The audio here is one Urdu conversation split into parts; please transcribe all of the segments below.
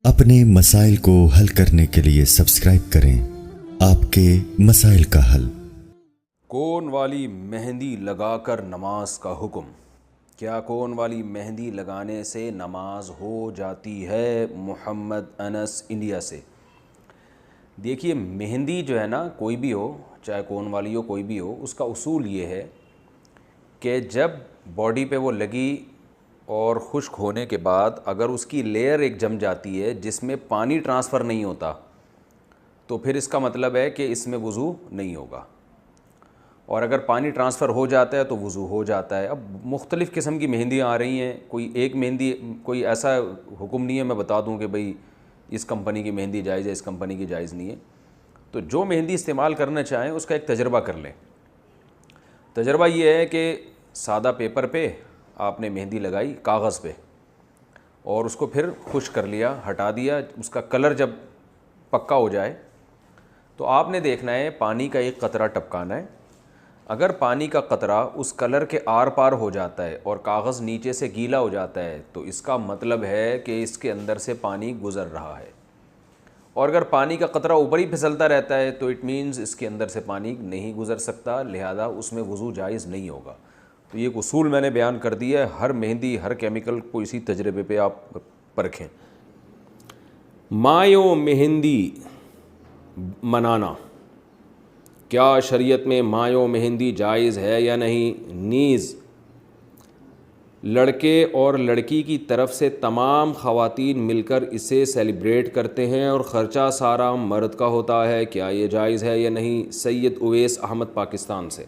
اپنے مسائل کو حل کرنے کے لیے سبسکرائب کریں آپ کے مسائل کا حل۔ کون والی مہندی لگا کر نماز کا حکم؟ کیا کون والی مہندی لگانے سے نماز ہو جاتی ہے؟ محمد انس انڈیا سے۔ دیکھیے، مہندی جو ہے نا، کوئی بھی ہو، چاہے کون والی ہو کوئی بھی ہو، اس کا اصول یہ ہے کہ جب باڈی پہ وہ لگی اور خشک ہونے کے بعد اگر اس کی لیئر ایک جم جاتی ہے جس میں پانی ٹرانسفر نہیں ہوتا، تو پھر اس کا مطلب ہے کہ اس میں وضو نہیں ہوگا، اور اگر پانی ٹرانسفر ہو جاتا ہے تو وضو ہو جاتا ہے۔ اب مختلف قسم کی مہندیاں آ رہی ہیں، کوئی ایک مہندی، کوئی ایسا حکم نہیں ہے میں بتا دوں کہ بھئی اس کمپنی کی مہندی جائز ہے، اس کمپنی کی جائز نہیں ہے۔ تو جو مہندی استعمال کرنا چاہیں اس کا ایک تجربہ کر لیں۔ تجربہ یہ ہے کہ سادہ پیپر پہ آپ نے مہندی لگائی، کاغذ پہ، اور اس کو پھر خشک کر لیا، ہٹا دیا۔ اس کا کلر جب پکا ہو جائے تو آپ نے دیکھنا ہے پانی کا ایک قطرہ ٹپکانا ہے۔ اگر پانی کا قطرہ اس کلر کے آر پار ہو جاتا ہے اور کاغذ نیچے سے گیلا ہو جاتا ہے تو اس کا مطلب ہے کہ اس کے اندر سے پانی گزر رہا ہے، اور اگر پانی کا قطرہ اوپر ہی پھسلتا رہتا ہے تو اٹ مینز اس کے اندر سے پانی نہیں گزر سکتا، لہذا اس میں وضو جائز نہیں ہوگا۔ تو یہ ایک اصول میں نے بیان کر دیا ہے، ہر مہندی ہر کیمیکل کو اسی تجربے پہ آپ پرکھیں۔ مایو مہندی منانا، کیا شریعت میں مایو مہندی جائز ہے یا نہیں؟ نیز لڑکے اور لڑکی کی طرف سے تمام خواتین مل کر اسے سیلیبریٹ کرتے ہیں اور خرچہ سارا مرد کا ہوتا ہے، کیا یہ جائز ہے یا نہیں؟ سید اویس احمد، پاکستان سے۔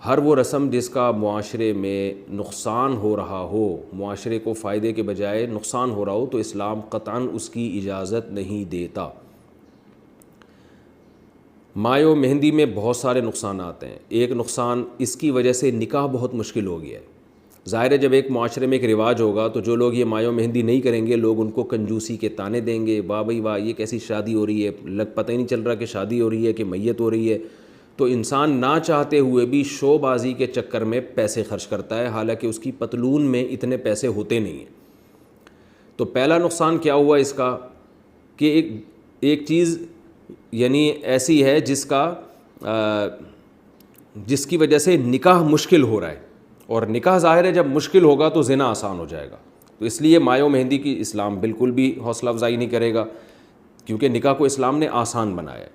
ہر وہ رسم جس کا معاشرے میں نقصان ہو رہا ہو، معاشرے کو فائدے کے بجائے نقصان ہو رہا ہو، تو اسلام قطعاً اس کی اجازت نہیں دیتا۔ مایو مہندی میں بہت سارے نقصانات ہیں۔ ایک نقصان اس کی وجہ سے نکاح بہت مشکل ہو گیا ہے۔ ظاہر ہے جب ایک معاشرے میں ایک رواج ہوگا تو جو لوگ یہ مایو مہندی نہیں کریں گے، لوگ ان کو کنجوسی کے طعنے دیں گے، واہ بھائی واہ، یہ کیسی شادی ہو رہی ہے، پتہ ہی نہیں چل رہا کہ شادی ہو رہی ہے کہ میت ہو رہی ہے۔ تو انسان نہ چاہتے ہوئے بھی شو بازی کے چکر میں پیسے خرچ کرتا ہے، حالانکہ اس کی پتلون میں اتنے پیسے ہوتے نہیں ہیں۔ تو پہلا نقصان کیا ہوا اس کا کہ ایک چیز یعنی ایسی ہے جس کی وجہ سے نکاح مشکل ہو رہا ہے، اور نکاح ظاہر ہے جب مشکل ہوگا تو زنا آسان ہو جائے گا۔ تو اس لیے مایو مہندی کی اسلام بالکل بھی حوصلہ افزائی نہیں کرے گا، کیونکہ نکاح کو اسلام نے آسان بنایا ہے۔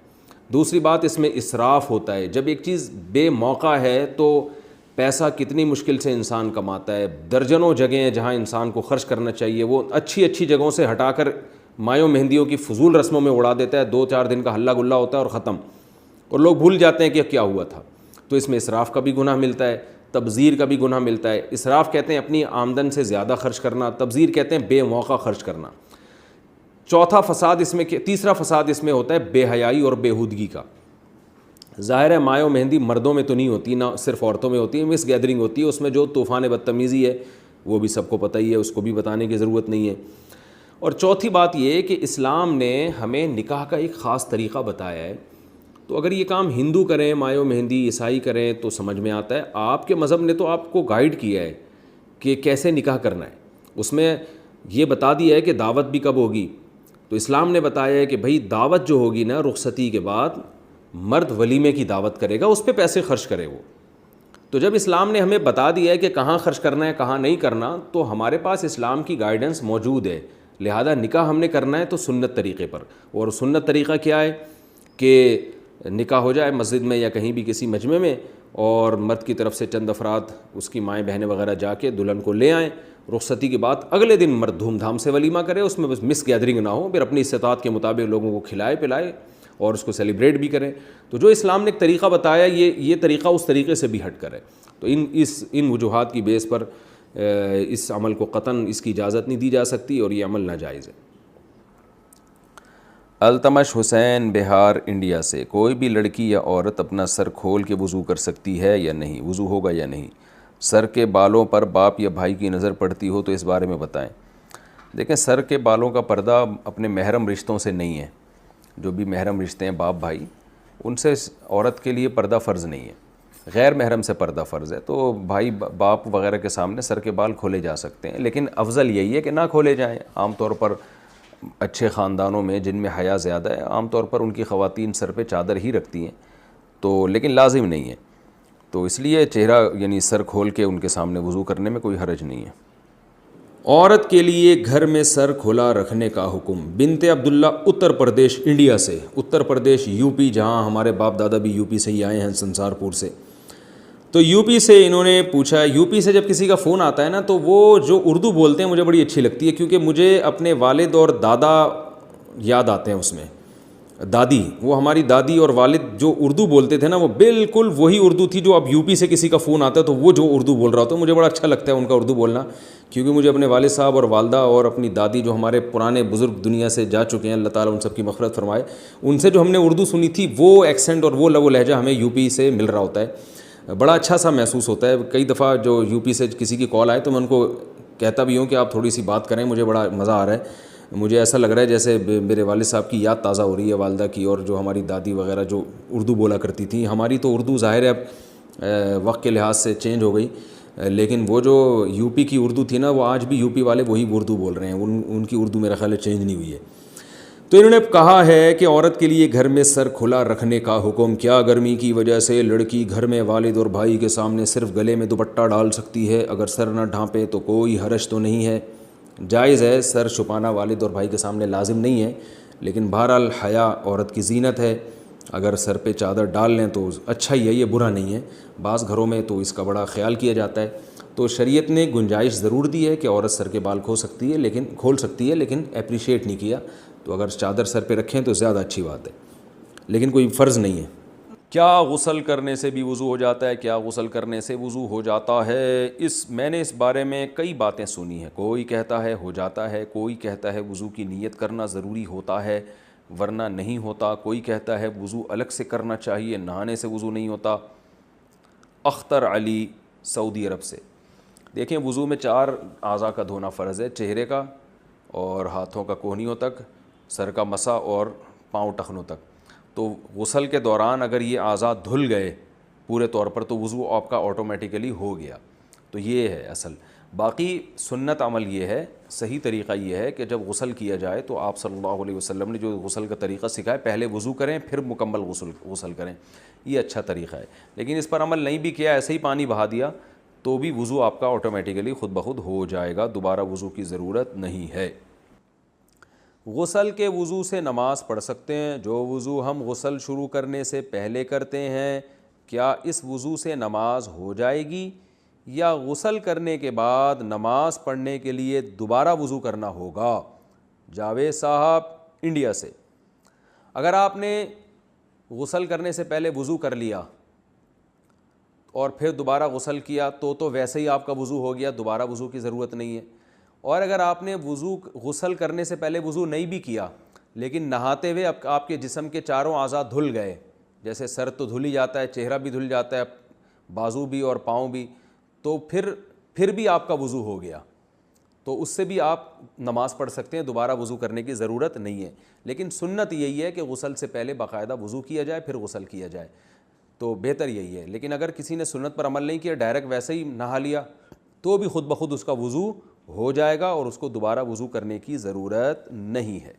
دوسری بات، اس میں اسراف ہوتا ہے۔ جب ایک چیز بے موقع ہے تو پیسہ کتنی مشکل سے انسان کماتا ہے، درجنوں جگہیں ہیں جہاں انسان کو خرچ کرنا چاہیے، وہ اچھی اچھی جگہوں سے ہٹا کر مایو مہندیوں کی فضول رسموں میں اڑا دیتا ہے، 2-4 دن کا ہلا گلا ہوتا ہے اور ختم، اور لوگ بھول جاتے ہیں کہ کیا ہوا تھا۔ تو اس میں اسراف کا بھی گناہ ملتا ہے، تبذیر کا بھی گناہ ملتا ہے۔ اسراف کہتے ہیں اپنی آمدن سے زیادہ خرچ کرنا، تبذیر کہتے ہیں بے موقع خرچ کرنا۔ تیسرا فساد اس میں ہوتا ہے بے حیائی اور بےہودگی کا۔ ظاہر ہے مایو مہندی مردوں میں تو نہیں ہوتی، نہ صرف عورتوں میں ہوتی ہے، مس گیدرنگ ہوتی ہے، اس میں جو طوفان بدتمیزی ہے وہ بھی سب کو پتہ ہی ہے، اس کو بھی بتانے کی ضرورت نہیں ہے۔ اور چوتھی بات یہ ہے کہ اسلام نے ہمیں نکاح کا ایک خاص طریقہ بتایا ہے۔ تو اگر یہ کام ہندو کریں، مایو مہندی عیسائی کریں تو سمجھ میں آتا ہے، آپ کے مذہب نے تو آپ کو گائیڈ کیا ہے کہ کیسے نکاح کرنا ہے، اس میں یہ بتا دیا ہے کہ دعوت بھی کب ہوگی۔ تو اسلام نے بتایا ہے کہ بھئی دعوت جو ہوگی نا رخصتی کے بعد، مرد ولیمے کی دعوت کرے گا، اس پہ پیسے خرچ کرے وہ۔ تو جب اسلام نے ہمیں بتا دیا ہے کہ کہاں خرچ کرنا ہے کہاں نہیں کرنا، تو ہمارے پاس اسلام کی گائیڈنس موجود ہے، لہذا نکاح ہم نے کرنا ہے تو سنت طریقے پر۔ اور سنت طریقہ کیا ہے کہ نکاح ہو جائے مسجد میں یا کہیں بھی کسی مجمع میں، اور مرد کی طرف سے چند افراد، اس کی مائیں بہنیں وغیرہ جا کے دلہن کو لے آئیں۔ رخصتی کے بعد اگلے دن مرد دھوم دھام سے ولیمہ کرے، اس میں بس مس گیدرنگ نہ ہو، پھر اپنی استطاعت کے مطابق لوگوں کو کھلائے پلائے اور اس کو سیلیبریٹ بھی کریں۔ تو جو اسلام نے ایک طریقہ بتایا، یہ طریقہ اس طریقے سے بھی ہٹ کرے۔ تو ان وجوہات کی بیس پر اس عمل کو قطعاً اس کی اجازت نہیں دی جا سکتی، اور یہ عمل ناجائز ہے۔ التمش حسین، بہار، انڈیا سے۔ کوئی بھی لڑکی یا عورت اپنا سر کھول کے وضو کر سکتی ہے یا نہیں؟ وضو ہوگا یا نہیں؟ سر کے بالوں پر باپ یا بھائی کی نظر پڑتی ہو تو اس بارے میں بتائیں۔ دیکھیں، سر کے بالوں کا پردہ اپنے محرم رشتوں سے نہیں ہے۔ جو بھی محرم رشتے ہیں باپ بھائی، ان سے عورت کے لیے پردہ فرض نہیں ہے، غیر محرم سے پردہ فرض ہے۔ تو بھائی باپ وغیرہ کے سامنے سر کے بال کھولے جا سکتے ہیں، لیکن افضل یہی ہے کہ نہ کھولے جائیں۔ عام طور پر اچھے خاندانوں میں جن میں حیا زیادہ ہے عام طور پر ان کی خواتین سر پہ چادر ہی رکھتی ہیں، تو لیکن لازم نہیں ہے، تو اس لیے چہرہ یعنی سر کھول کے ان کے سامنے وضو کرنے میں کوئی حرج نہیں ہے۔ عورت کے لیے گھر میں سر کھلا رکھنے کا حکم۔ بنت عبداللہ اتر پردیش انڈیا سے، اتر پردیش یو پی، جہاں ہمارے باپ دادا بھی یو پی سے ہی آئے ہیں، سنسار پور سے، تو یو پی سے انہوں نے پوچھا۔ یو پی سے جب کسی کا فون آتا ہے نا تو وہ جو اردو بولتے ہیں مجھے بڑی اچھی لگتی ہے، کیونکہ مجھے اپنے والد اور دادا یاد آتے ہیں اس میں، دادی، وہ ہماری دادی اور والد جو اردو بولتے تھے نا وہ بالکل وہی اردو تھی جو اب یو پی سے کسی کا فون آتا ہے تو وہ جو اردو بول رہا ہوتا ہے، مجھے بڑا اچھا لگتا ہے ان کا اردو بولنا، کیونکہ مجھے اپنے والد صاحب اور والدہ اور اپنی دادی جو ہمارے پرانے بزرگ دنیا سے جا چکے ہیں، اللہ تعالیٰ ان سب کی مغفرت فرمائے، ان سے جو ہم نے اردو سنی تھی وہ ایکسنٹ اور وہ لب و لہجہ ہمیں یو پی سے مل رہا ہوتا ہے، بڑا اچھا سا محسوس ہوتا ہے۔ کئی دفعہ جو یو پی سے کسی کی کال آئے تو میں ان کو کہتا بھی ہوں کہ آپ تھوڑی سی بات کریں، مجھے بڑا مزہ آ رہا ہے، مجھے ایسا لگ رہا ہے جیسے میرے والد صاحب کی یاد تازہ ہو رہی ہے، والدہ کی، اور جو ہماری دادی وغیرہ جو اردو بولا کرتی تھیں۔ ہماری تو اردو ظاہر ہے اب وقت کے لحاظ سے چینج ہو گئی، لیکن وہ جو یو پی کی اردو تھی نا وہ آج بھی یو پی والے وہی اردو بول رہے ہیں، ان کی اردو میرا خیال ہے چینج نہیں ہوئی ہے۔ تو انہوں نے کہا ہے کہ عورت کے لیے گھر میں سر کھلا رکھنے کا حکم۔ کیا گرمی کی وجہ سے لڑکی گھر میں والد اور بھائی کے سامنے صرف گلے میں دوپٹہ ڈال سکتی ہے؟ اگر سر نہ ڈھانپے تو کوئی حرج تو نہیں ہے؟ جائز ہے، سر چھپانا والد اور بھائی کے سامنے لازم نہیں ہے، لیکن بہرحال حیا عورت کی زینت ہے، اگر سر پہ چادر ڈال لیں تو اچھا ہی ہے، یہ برا نہیں ہے۔ بعض گھروں میں تو اس کا بڑا خیال کیا جاتا ہے، تو شریعت نے گنجائش ضرور دی ہے کہ عورت سر کے بال کھول سکتی ہے، لیکن اپریشیٹ نہیں کیا، تو اگر چادر سر پہ رکھیں تو زیادہ اچھی بات ہے، لیکن کوئی فرض نہیں ہے۔ کیا غسل کرنے سے بھی وضو ہو جاتا ہے؟ کیا غسل کرنے سے وضو ہو جاتا ہے؟ میں نے اس بارے میں کئی باتیں سنی ہیں، کوئی کہتا ہے ہو جاتا ہے، کوئی کہتا ہے وضو کی نیت کرنا ضروری ہوتا ہے ورنہ نہیں ہوتا، کوئی کہتا ہے وضو الگ سے کرنا چاہیے، نہانے سے وضو نہیں ہوتا۔ اختر علی سعودی عرب سے، دیکھیں وضو میں 4 اعضاء کا دھونا فرض ہے، چہرے کا اور ہاتھوں کا کوہنیوں تک، سر کا مسا اور پاؤں ٹخنوں تک، تو غسل کے دوران اگر یہ اعضاء دھل گئے پورے طور پر تو وضو آپ کا آٹومیٹیکلی ہو گیا، تو یہ ہے اصل۔ باقی سنت عمل یہ ہے، صحیح طریقہ یہ ہے کہ جب غسل کیا جائے تو آپ صلی اللہ علیہ وسلم نے جو غسل کا طریقہ سکھایا، پہلے وضو کریں پھر مکمل غسل کریں، یہ اچھا طریقہ ہے، لیکن اس پر عمل نہیں بھی کیا، ایسے ہی پانی بہا دیا تو بھی وضو آپ کا آٹومیٹیکلی خود بخود ہو جائے گا، دوبارہ وضو کی ضرورت نہیں ہے۔ غسل کے وضو سے نماز پڑھ سکتے ہیں؟ جو وضو ہم غسل شروع کرنے سے پہلے کرتے ہیں، کیا اس وضو سے نماز ہو جائے گی یا غسل کرنے کے بعد نماز پڑھنے کے لیے دوبارہ وضو کرنا ہوگا؟ جاوید صاحب انڈیا سے، اگر آپ نے غسل کرنے سے پہلے وضو کر لیا اور پھر دوبارہ غسل کیا تو ویسے ہی آپ کا وضو ہو گیا، دوبارہ وضو کی ضرورت نہیں ہے، اور اگر آپ نے غسل کرنے سے پہلے وضو نہیں بھی کیا لیکن نہاتے ہوئے آپ کے جسم کے چاروں اعضاء دھل گئے، جیسے سر تو دھل ہی جاتا ہے، چہرہ بھی دھل جاتا ہے، بازو بھی اور پاؤں بھی، تو پھر بھی آپ کا وضو ہو گیا، تو اس سے بھی آپ نماز پڑھ سکتے ہیں، دوبارہ وضو کرنے کی ضرورت نہیں ہے، لیکن سنت یہی ہے کہ غسل سے پہلے باقاعدہ وضو کیا جائے پھر غسل کیا جائے، تو بہتر یہی ہے۔ لیکن اگر کسی نے سنت پر عمل نہیں کیا، ڈائریکٹ ویسے ہی نہا لیا تو بھی خود بخود اس کا وضو ہو جائے گا اور اس کو دوبارہ وضو کرنے کی ضرورت نہیں ہے۔